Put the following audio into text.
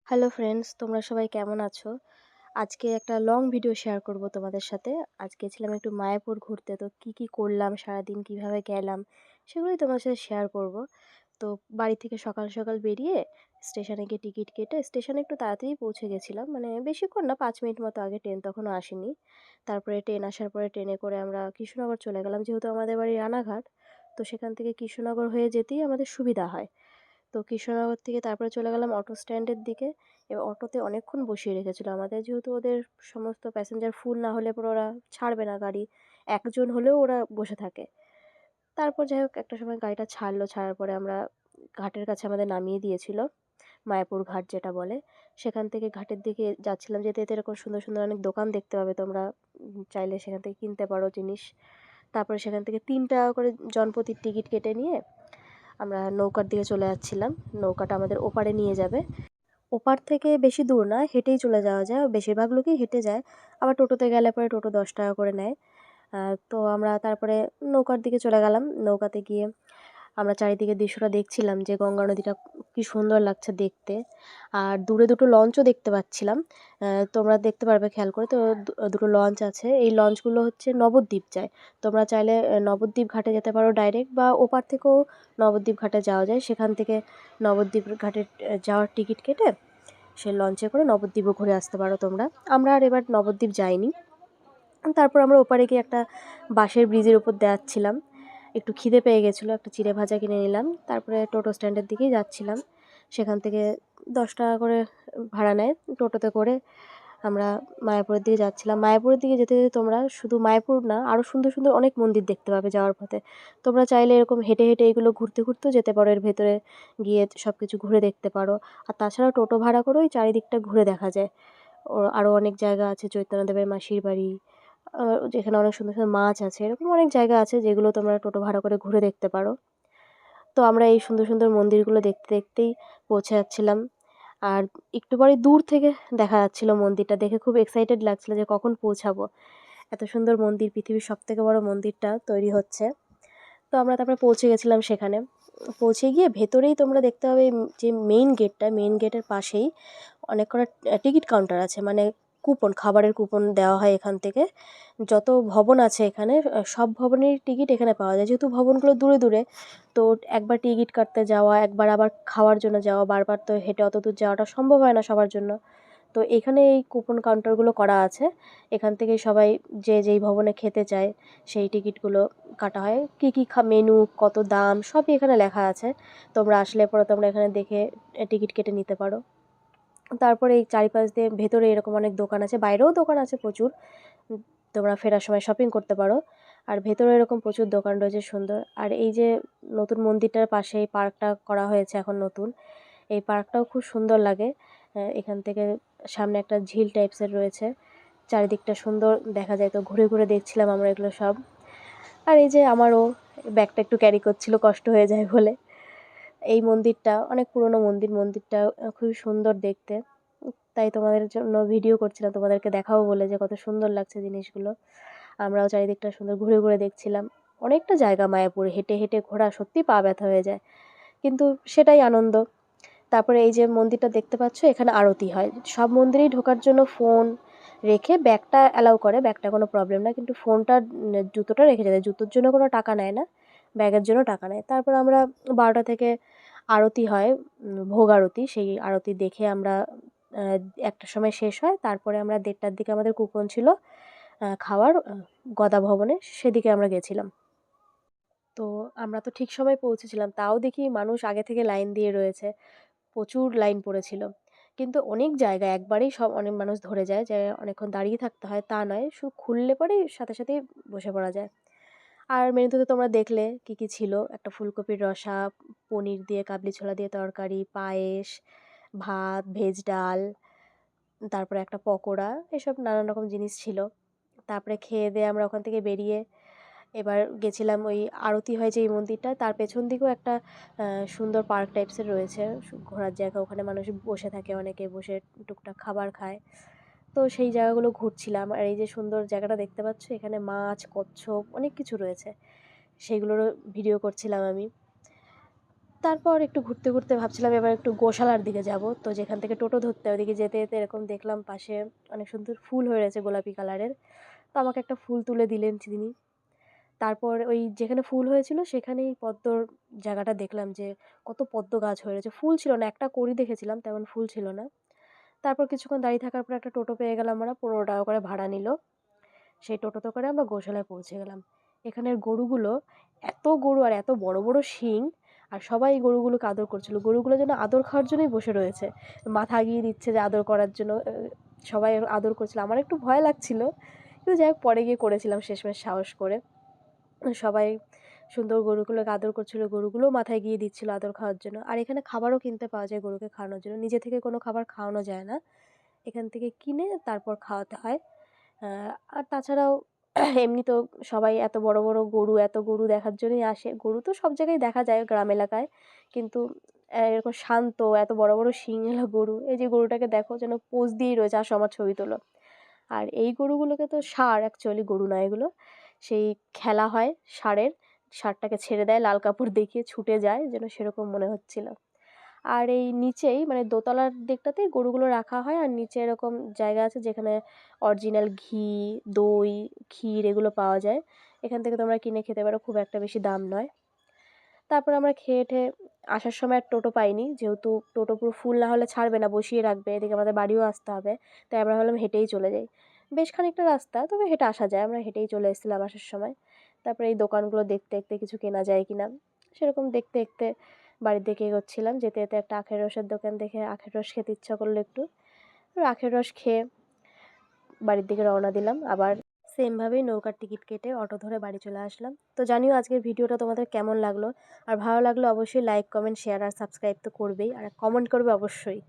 Hello friends, তোমরা সবাই কেমন আছো? আজকে একটা লং ভিডিও শেয়ার করব তোমাদের সাথে। আজকে ছিলাম একটু মায়াপুর ঘুরতে, তো কি করলাম সারাদিন, কিভাবে গেলাম সেগুলোই তোমাদের সাথে শেয়ার করব। তো বাড়ি থেকে সকাল সকাল বেরিয়ে স্টেশনে গিয়ে টিকিট কেটে স্টেশনে একটু তাড়াতাড়ি পৌঁছে গেছিলাম, মানে বেশিক্ষণ না, 5 মিনিট মতো আগে, ট্রেন তখনও আসেনি। তারপরে ট্রেন আসার পরে ট্রেনে করে আমরা কৃষ্ণনগর চলে গেলাম, যেহেতু আমাদের বাড়ি রানাঘাট। তো সেখান থেকে কৃষ্ণনগর হয়ে যেতেই আমাদের সুবিধা হয়। তো কৃষ্ণনগর থেকে তারপরে চলে গেলাম অটো স্ট্যান্ডের দিকে। এবার অটোতে অনেকক্ষণ বসিয়ে রেখেছিল আমাদের, যেহেতু ওদের সমস্ত প্যাসেঞ্জার ফুল না হলে পরে ওরা ছাড়বে না গাড়ি, একজন হলেও ওরা বসে থাকে। তারপর যাই হোক, একটা সময় গাড়িটা ছাড়লো, ছাড়ার পরে আমরা ঘাটের কাছে আমাদের নামিয়ে দিয়েছিল, মায়াপুর ঘাট যেটা বলে। সেখান থেকে ঘাটের দিকে যাচ্ছিলাম, যেতে যেতে এরকম সুন্দর সুন্দর অনেক দোকান দেখতে পাবে তোমরা, চাইলে সেখান থেকে কিনতে পারো জিনিস। তারপরে সেখান থেকে 3 টাকা করে জনপ্রতির টিকিট কেটে নিয়ে আমরা নৌকার দিকে চলে যাচ্ছিলাম। নৌকাটা আমাদের ওপারে নিয়ে যাবে। ওপার থেকে বেশি দূর না, হেঁটেই চলে যাওয়া যায়, বেশিরভাগ লোকই হেঁটে যায়। আবার টোটোতে গেলে পরে টোটো 10 টাকা করে নেয়। তো আমরা তারপরে নৌকার দিকে চলে গেলাম। নৌকাতে গিয়ে আমরা চারিদিকে দৃশ্যটা দেখছিলাম, যে গঙ্গা নদীটা কি সুন্দর লাগছে দেখতে। আর দূরে দুটো লঞ্চও দেখতে পাচ্ছিলাম। তোমরা দেখতে পারবে খেয়াল করে, তো দুটো লঞ্চ আছে। এই লঞ্চগুলো হচ্ছে নবদ্বীপ যায়। তোমরা চাইলে নবদ্বীপ ঘাটে যেতে পারো ডাইরেক্ট, বা ওপার থেকেও নবদ্বীপ ঘাটে যাওয়া যায়। সেখান থেকে নবদ্বীপ ঘাটে যাওয়ার টিকিট কেটে সে লঞ্চে করে নবদ্বীপও ঘুরে আসতে পারো তোমরা। আমরা আর এবার নবদ্বীপ যাইনি। তারপর আমরা ওপারে গিয়ে একটা বাঁশের ব্রিজের উপর যাচ্ছিলাম। একটু খিদে পেয়ে গেছিলো, একটা চিড়ে ভাজা কিনে নিলাম। তারপরে টোটো স্ট্যান্ডের দিকেই যাচ্ছিলাম। সেখান থেকে 10 টাকা করে ভাড়া নেয় টোটোতে করে। আমরা মায়াপুরের দিকে যাচ্ছিলাম। মায়াপুরের দিকে যেতে যেতে তোমরা শুধু মায়াপুর না, আরও সুন্দর সুন্দর অনেক মন্দির দেখতে পাবে যাওয়ার পথে। তোমরা চাইলে এরকম হেঁটে হেঁটে এগুলো ঘুরতে ঘুরতেও যেতে পারো, এর ভেতরে গিয়ে সব কিছু ঘুরে দেখতে পারো। আর তাছাড়াও টোটো ভাড়া করেও ওই চারিদিকটা ঘুরে দেখা যায়। আরও অনেক জায়গা আছে, চৈতন্যদেবের মাসির বাড়ি, যেখানে অনেক সুন্দর সুন্দর মাছ আছে, এরকম অনেক জায়গা আছে যেগুলো তোমরা টোটো ভাড়া করে ঘুরে দেখতে পারো। তো আমরা এই সুন্দর সুন্দর মন্দিরগুলো দেখতে দেখতেই পৌঁছে যাচ্ছিলাম। আর একটু পরে দূর থেকে দেখা যাচ্ছিল মন্দিরটা, দেখে খুব এক্সাইটেড লাগছিল যে কখন পৌঁছাবো। এত সুন্দর মন্দির, পৃথিবীর সবথেকে বড় মন্দিরটা তৈরি হচ্ছে। তো আমরা তারপরে পৌঁছে গেছিলাম সেখানে। পৌঁছে গিয়ে ভেতরেই তোমরা দেখতে পাবে যে মেইন গেটটা, মেইন গেটের পাশেই অনেক কটা টিকিট কাউন্টার আছে, মানে কুপন, খাবারের কুপন দেওয়া হয় এখান থেকে। যত ভবন আছে এখানে, সব ভবনেরই টিকিট এখানে পাওয়া যায়। যেহেতু ভবনগুলো দূরে দূরে, তো একবার টিকিট কাটতে যাওয়া, একবার আবার খাওয়ার জন্য যাওয়া, বারবার তো হেঁটে অত দূর যাওয়াটা সম্ভব হয় না সবার জন্য। তো এখানে এই কুপন কাউন্টারগুলো করা আছে। এখান থেকেই সবাই যে যেই ভবনে খেতে চায় সেই টিকিটগুলো কাটা হয়। কী কী মেনু, কত দাম, সবই এখানে লেখা আছে। তোমরা আসলে পরে তোমরা এখানে দেখে টিকিট কেটে নিতে পারো। তারপরে এই চারিপাশ দিয়ে ভেতরে এরকম অনেক দোকান আছে, বাইরেও দোকান আছে প্রচুর। তোমরা ফেরার সময় শপিং করতে পারো। আর ভেতরে এরকম প্রচুর দোকান রয়েছে সুন্দর। আর এই যে নতুন মন্দিরটার পাশে এই পার্কটা করা হয়েছে এখন নতুন, এই পার্কটাও খুব সুন্দর লাগে। এখান থেকে সামনে একটা ঝিল টাইপসের রয়েছে, চারিদিকটা সুন্দর দেখা যায়। তো ঘুরে ঘুরে দেখছিলাম আমরা এগুলো সব। আর এই যে আমারও ব্যাগটা একটু ক্যারি করছিল, কষ্ট হয়ে যায় বলে। এই মন্দিরটা অনেক পুরনো মন্দির, মন্দিরটা খুবই সুন্দর দেখতে। তাই তোমাদের জন্য ভিডিও করছিলাম, তোমাদেরকে দেখাবো বলে যে কত সুন্দর লাগছে জিনিসগুলো। আমরাও চারিদিকটা সুন্দর ঘুরে ঘুরে দেখছিলাম। অনেকটা জায়গা মায়াপুরে, হেঁটে হেঁটে ঘোরা সত্যিই পা ব্যথা হয়ে যায়, কিন্তু সেটাই আনন্দ। তারপরে এই যে মন্দিরটা দেখতে পাচ্ছ, এখানে আরতি হয়। সব মন্দিরেই ঢোকার জন্য ফোন রেখে ব্যাগটা অ্যালাউ করে, ব্যাগটা কোনো প্রবলেম না, কিন্তু ফোনটা, জুতোটা রেখে যেতে, জুতোর জন্য কোনো টাকা নেয় না, ব্যাগের জন্য টাকা নেয়। তারপর আমরা 12টা থেকে আরতি হয়, ভোগ আরতি, সেই আরতি দেখে আমরা, একটার সময় শেষ হয়। তারপরে আমরা 1:30টার দিকে আমাদের কুপন ছিল খাওয়ার, গদা ভবনে, সেদিকে আমরা গেছিলাম। তো আমরা তো ঠিক সময় পৌঁছেছিলাম, তাও দেখি মানুষ আগে থেকে লাইন দিয়ে রয়েছে, প্রচুর লাইন পড়েছিল। কিন্তু অনেক জায়গা একবারেই সব অনেক মানুষ ধরে যায়, যে অনেকক্ষণ দাঁড়িয়ে থাকতে হয় তা নয়, শুধু খুললে পরেই সাথে সাথেই বসে পড়া যায়। আর মেনুতে তো তোমরা দেখলে কি কি ছিল, একটা ফুলকপির রসা, পনির দিয়ে কাবলি ছোলা দিয়ে তরকারি, পায়েস, ভাত, ভেজ ডাল, তারপরে একটা পকোড়া, এসব নানান রকম জিনিস ছিল। তারপরে খেয়ে দেয়ে আমরা ওখান থেকে বেরিয়ে এবার গেছিলাম ওই আরতি হয় যে এই মন্দিরটা, তার পেছন দিকেও একটা সুন্দর পার্ক টাইপসের রয়েছে, ঘোরার জায়গা। ওখানে মানুষ বসে থাকে, অনেকে বসে টুকটাক খাবার খায়। তো সেই জায়গাগুলো ঘুরছিলাম। আর এই যে সুন্দর জায়গাটা দেখতে পাচ্ছ, এখানে মাছ, কচ্ছপ, অনেক কিছু রয়েছে, সেইগুলোরও ভিডিও করছিলাম আমি। তারপর একটু ঘুরতে, ঘুরতে ভাবছিলাম এবার একটু গোশালার দিকে যাব। তো যেখান থেকে টোটো ধরতে হয় ওদিকে যেতে, যেতে এরকম দেখলাম পাশে অনেক সুন্দর ফুল হয়ে রয়েছে গোলাপি কালারের। তো আমাকে একটা ফুল তুলে দিলেন তিনি। তারপর ওই যেখানে ফুল হয়েছিল সেখানেই পদ্মর জায়গাটা দেখলাম যে কত পদ্ম গাছ হয়ে রয়েছে। ফুল ছিল না, একটা কড়ি দেখেছিলাম, তেমন ফুল ছিল না। তারপর কিছুক্ষণ দাঁড়িয়ে থাকার পর একটা টোটো পেয়ে গেলাম আমরা, ৳১৫ করে ভাড়া নিল। সেই টোটোতে করে আমরা গোশালায় পৌঁছে গেলাম। এখানের গরুগুলো, এত গরু আর এত বড় বড় শিং, আর সবাই গরুগুলোকে আদর করছিল। গরুগুলো যেন আদর খাওয়ার জন্যই বসে রয়েছে, মাথা আগিয়ে দিচ্ছে যে আদর করার জন্য। সবাই আদর করছিল, আমার একটু ভয় লাগছিল, কিন্তু যাই হোক পরে গিয়ে করেছিলাম শেষমেশ সাহস করে। সবাই সুন্দর গরুগুলোকে আদর করছিল, গরুগুলোও মাথায় গিয়ে দিচ্ছিল আদর খাওয়ার জন্য। আর এখানে খাবারও কিনতে পাওয়া যায় গরুকে খাওয়ানোর জন্য, নিজে থেকে কোনো খাবার খাওয়ানো যায় না, এখান থেকে কিনে তারপর খাওয়াতে হয়। আর তাছাড়াও এমনি তো সবাই এত বড় বড় গরু, এত গরু দেখার জন্যই আসে। গরু তো সব জায়গায় দেখা যায় গ্রাম এলাকায়, কিন্তু এরকম শান্ত এত বড় বড় শিংওয়ালা গরু, এই যে গরুটাকে দেখো যেন পোজ দিয়েই রয়েছে, আসো আমার ছবি তোলো। আর এই গরুগুলোকে তো ষাঁড়, অ্যাকচুয়ালি গরু নয় এগুলো, সেই খেলা হয় ষাঁড়ের, ষাঁড়টাকে ছেড়ে দেয় লাল কাপড় দেখিয়ে ছুটে যায়, যেন সেরকম মনে হচ্ছিল। আর এই নিচেই মানে দোতলার দিকটাতেই গরুগুলো রাখা হয়, আর নিচে এরকম জায়গা আছে যেখানে অরিজিনাল ঘি, দই, ক্ষীর এগুলো পাওয়া যায়। এখান থেকে তোমরা কিনে খেতে পারো, খুব একটা বেশি দাম নয়। তারপর আমরা খেয়ে-টেয়ে আসার সময় আর টোটো পাইনি, যেহেতু টোটো পুরো ফুল না হলে ছাড়বে না, বসিয়ে রাখবে, এদিকে আমাদের বাড়িও আসতে হবে। তাই আমরা ভাবলাম হেঁটেই চলে যাই। বেশ খানিকটা রাস্তা, তবে হেঁটে আসা যায়, আমরা হেঁটেই চলে এসেছিলাম আসার সময়। তারপরে এই দোকানগুলো দেখতে দেখতে কিছু কেনা যায় কিনা সেরকম দেখতে দেখতে বাড়ির দিকে এগোচ্ছিলাম। যেতে যেতে একটা আখের রসের দোকান দেখে আখের রস খেতে ইচ্ছা করলো একটু। আখের রস খেয়ে বাড়ির দিকে রওনা দিলাম। আবার সেমভাবেই নৌকার টিকিট কেটে অটো ধরে বাড়ি চলে আসলাম। তো জানিও আজকের ভিডিওটা তোমাদের কেমন লাগলো, আর ভালো লাগলে অবশ্যই লাইক, কমেন্ট, শেয়ার আর সাবস্ক্রাইব তো করবেই, আর কমেন্ট করবে অবশ্যই।